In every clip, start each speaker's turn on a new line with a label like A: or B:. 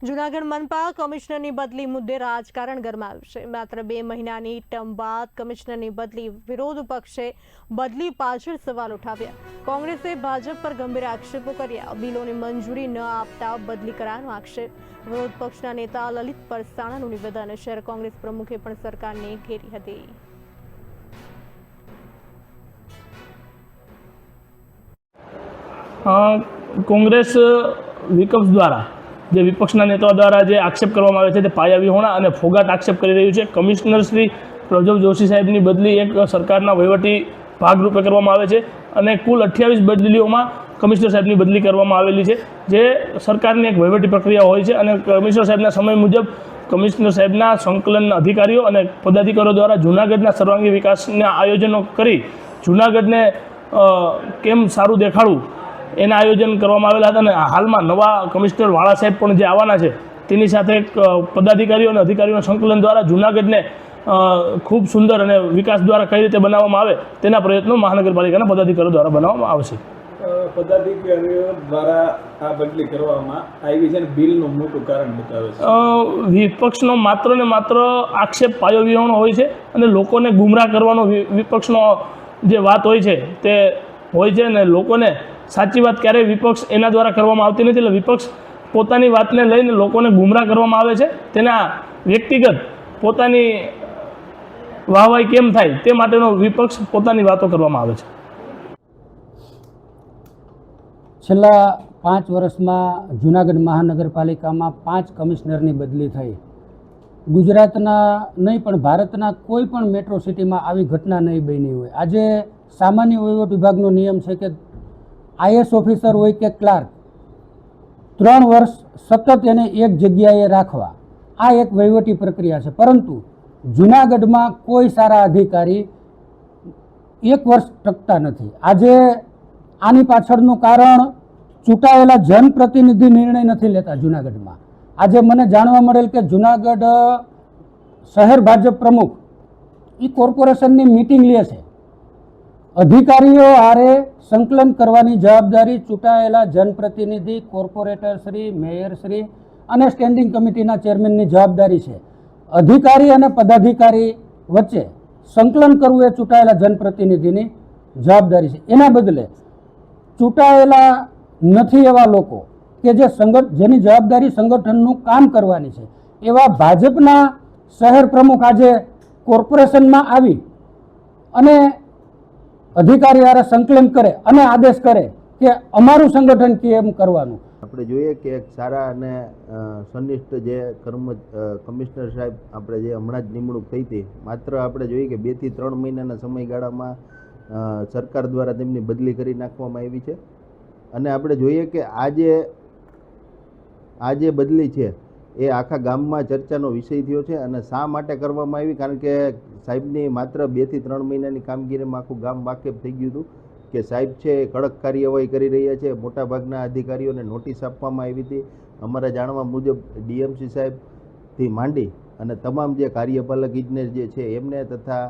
A: જૂનાગઢ મનપા કમિશનરની બદલી મુદ્દે રાજકારણ ગરમાયું છે। માત્ર 2 મહિનાની ટર્મ બાદ કમિશનરની બદલી વિરોધ પક્ષે બદલી પાછળ સવાલ ઉઠાવ્યા। કોંગ્રેસે ભાજપ પર ગંભીર આક્ષેપો કર્યા। બિલોની મંજૂરી ન આપતા બદલી કરવાનો આક્ષેપ। વિરોધ પક્ષના નેતા લલિત પરસાણાનું નિવેદન। શહેર કોંગ્રેસ પ્રમુખે પણ સરકારને ઘેરી હતી।
B: કોંગ્રેસ વિપક્ષ દ્વારા જે વિપક્ષના નેતાઓ દ્વારા જે આક્ષેપ કરવામાં આવે છે તે પાયાવિહોણા અને ફોગાટ આક્ષેપ કરી રહ્યું છે। કમિશનર શ્રી પ્રજ્વલ જોશી સાહેબની બદલી એક સરકારના વહીવટી ભાગરૂપે કરવામાં આવે છે અને કુલ 28 બદલીઓમાં કમિશનર સાહેબની બદલી કરવામાં આવેલી છે, જે સરકારની એક વહીવટી પ્રક્રિયા હોય છે અને કમિશનર સાહેબના સમય મુજબ કમિશનર સાહેબના સંકલન અધિકારીઓ અને પદાધિકારીઓ દ્વારા જૂનાગઢના સર્વાંગી વિકાસના આયોજનો કરી જૂનાગઢને કેમ સારું દેખાડવું એના આયોજન કરવામાં આવેલા હતા। અને હાલમાં નવા કમિશનર વાળા સાહેબ પણ જે આવવાના છે તેની સાથે પદાધિકારીઓ અને અધિકારીઓના સંકલન દ્વારા જૂનાગઢને ખૂબ સુંદર અને વિકાસ દ્વારા કઈ રીતે બનાવવામાં આવે તેના પ્રયત્નો મહાનગરપાલિકાના પદાધિકારીઓ દ્વારા બનાવવામાં આવશે।
C: પદાધિકારીઓ દ્વારા આ બદલી કરવામાં આવી છે અને બિલનું મોટું કારણ બતાવે છે।
B: વિપક્ષનો માત્ર ને માત્ર આક્ષેપ પાયાવિહોણો હોય છે અને લોકોને ગુમરાહ કરવાનો વિપક્ષનો જે વાત હોય છે તે હોય છે અને લોકોને સાચી વાત ક્યારેય વિપક્ષ એના દ્વારા કરવામાં આવતી નથી। એટલે વિપક્ષ પોતાની વાતને લઈને લોકોને ગુમરાહ કરવામાં આવે છે, તેના વ્યક્તિગત પોતાની વાહવાહી કેમ થાય તે માટેનો વિપક્ષ પોતાની વાતો કરવામાં આવે છે।
D: છેલ્લા 5 વર્ષમાં જૂનાગઢ મહાનગરપાલિકામાં 5 કમિશનરની બદલી થઈ। ગુજરાતના નહીં પણ ભારતના કોઈ પણ મેટ્રો સિટીમાં આવી ઘટના નહીં બની હોય। આજે સામાન્ય વહીવટ વિભાગનો નિયમ છે કે IAS ઓફિસર હોય કે ક્લાર્ક 3 વર્ષ સતત એને એક જગ્યાએ રાખવા, આ એક વહીવટી પ્રક્રિયા છે। પરંતુ જૂનાગઢમાં કોઈ સારા અધિકારી 1 વર્ષ ટકતા નથી। આજે આની પાછળનું કારણ ચૂંટાયેલા જનપ્રતિનિધિ નિર્ણય નથી લેતા જૂનાગઢમાં। આજે મને જાણવા મળેલ કે જૂનાગઢ શહેર ભાજપ પ્રમુખ એ કોર્પોરેશનની મિટિંગ લે છે, અધિકારીઓ હારે સંકલન કરવાની જવાબદારી ચૂંટાયેલા જનપ્રતિનિધિ, કોર્પોરેટર શ્રી, મેયર શ્રી અને સ્ટેન્ડિંગ કમિટીના ચેરમેનની જવાબદારી છે। અધિકારી અને પદાધિકારી વચ્ચે સંકલન કરવું એ ચૂંટાયેલા જનપ્રતિનિધિની જવાબદારી છે। એના બદલે ચૂંટાયેલા નથી એવા લોકો કે જેની જવાબદારી સંગઠનનું કામ કરવાની છે એવા ભાજપના શહેર પ્રમુખ આજે કોર્પોરેશનમાં આવી અને અધિકારી હારે સંકલન કરે અને આદેશ કરે કે અમારું સંગઠન કેમ કરવાનું।
E: આપણે જોઈએ કે એક સારા અને સંનિષ્ઠ જે કમિશનર સાહેબ આપણે જે હમણાં જ નિમણૂક થઈ હતી, માત્ર આપણે જોઈએ કે 2 થી 3 મહિનાના સમયગાળામાં સરકાર દ્વારા તેમની બદલી કરી નાખવામાં આવી છે। અને આપણે જોઈએ કે આ જે બદલી છે એ આખા ગામમાં ચર્ચાનો વિષય થયો છે। અને શા માટે કરવામાં આવી? કારણ કે સાહેબની માત્ર 2 થી 3 મહિનાની કામગીરીમાં આખું ગામ વાકેફ થઈ ગયું હતું કે સાહેબ છે એ કડક કાર્યવાહી કરી રહ્યા છે। મોટાભાગના અધિકારીઓને નોટિસ આપવામાં આવી હતી। અમારા જાણવા મુજબ DMC સાહેબથી માંડી અને તમામ જે કાર્યપાલક ઇજનેર જે છે એમને તથા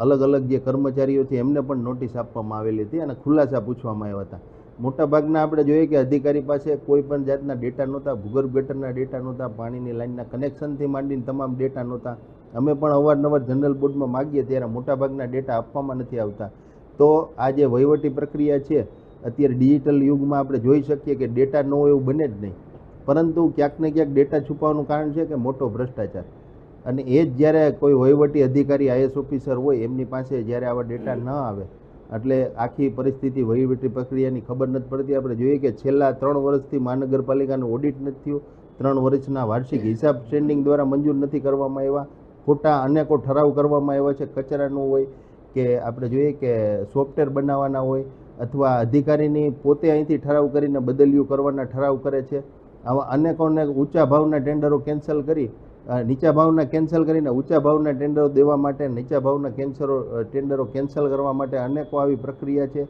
E: અલગ અલગ જે કર્મચારીઓ છે એમને પણ નોટિસ આપવામાં આવેલી હતી અને ખુલાસા પૂછવામાં આવ્યા હતા। મોટાભાગના આપણે જોઈએ કે અધિકારી પાસે કોઈ પણ જાતના ડેટા નહોતા, ભૂગર્ભ ગટરના ડેટા નહોતા, પાણીની લાઇનના કનેક્શનથી માંડીને તમામ ડેટા નહોતા। અમે પણ અવારનવાર જનરલ બોર્ડમાં માગીએ ત્યારે મોટાભાગના ડેટા આપવામાં નથી આવતા। તો આ જે વહીવટી પ્રક્રિયા છે અત્યારે ડિજિટલ યુગમાં આપણે જોઈ શકીએ કે ડેટા ન હોય એવું બને જ નહીં, પરંતુ ક્યાંક ને ક્યાંક ડેટા છુપાવવાનું કારણ છે કે મોટો ભ્રષ્ટાચાર। અને એ જ જ્યારે કોઈ વહીવટી અધિકારી IAS ઓફિસર હોય એમની પાસે જ્યારે આવા ડેટા ન આવે એટલે આખી પરિસ્થિતિ વહીવટી પ્રક્રિયાની ખબર નથી પડતી। આપણે જોઈએ કે છેલ્લા 3 વર્ષથી મહાનગરપાલિકાનું ઓડિટ નથી થયું, 3 વર્ષના વાર્ષિક હિસાબ સ્ટેન્ડિંગ દ્વારા મંજૂર નથી કરવામાં આવ્યા, ખોટા અનેકો ઠરાવ કરવામાં આવ્યા છે, કચરાનું હોય કે આપણે જોઈએ કે સોફ્ટવેર બનાવવાના હોય અથવા અધિકારીની પોતે અહીંથી ઠરાવ કરીને બદલીઓ કરવાના ઠરાવ કરે છે। આવા અનેકોને ઊંચા ભાવના ટેન્ડરો કેન્સલ કરી નીચા ભાવના કેન્સલ કરીને ઊંચા ભાવના ટેન્ડરો દેવા માટે, નીચા ભાવના ટેન્ડરો કેન્સલ કરવા માટે અનેકો આવી પ્રક્રિયા છે।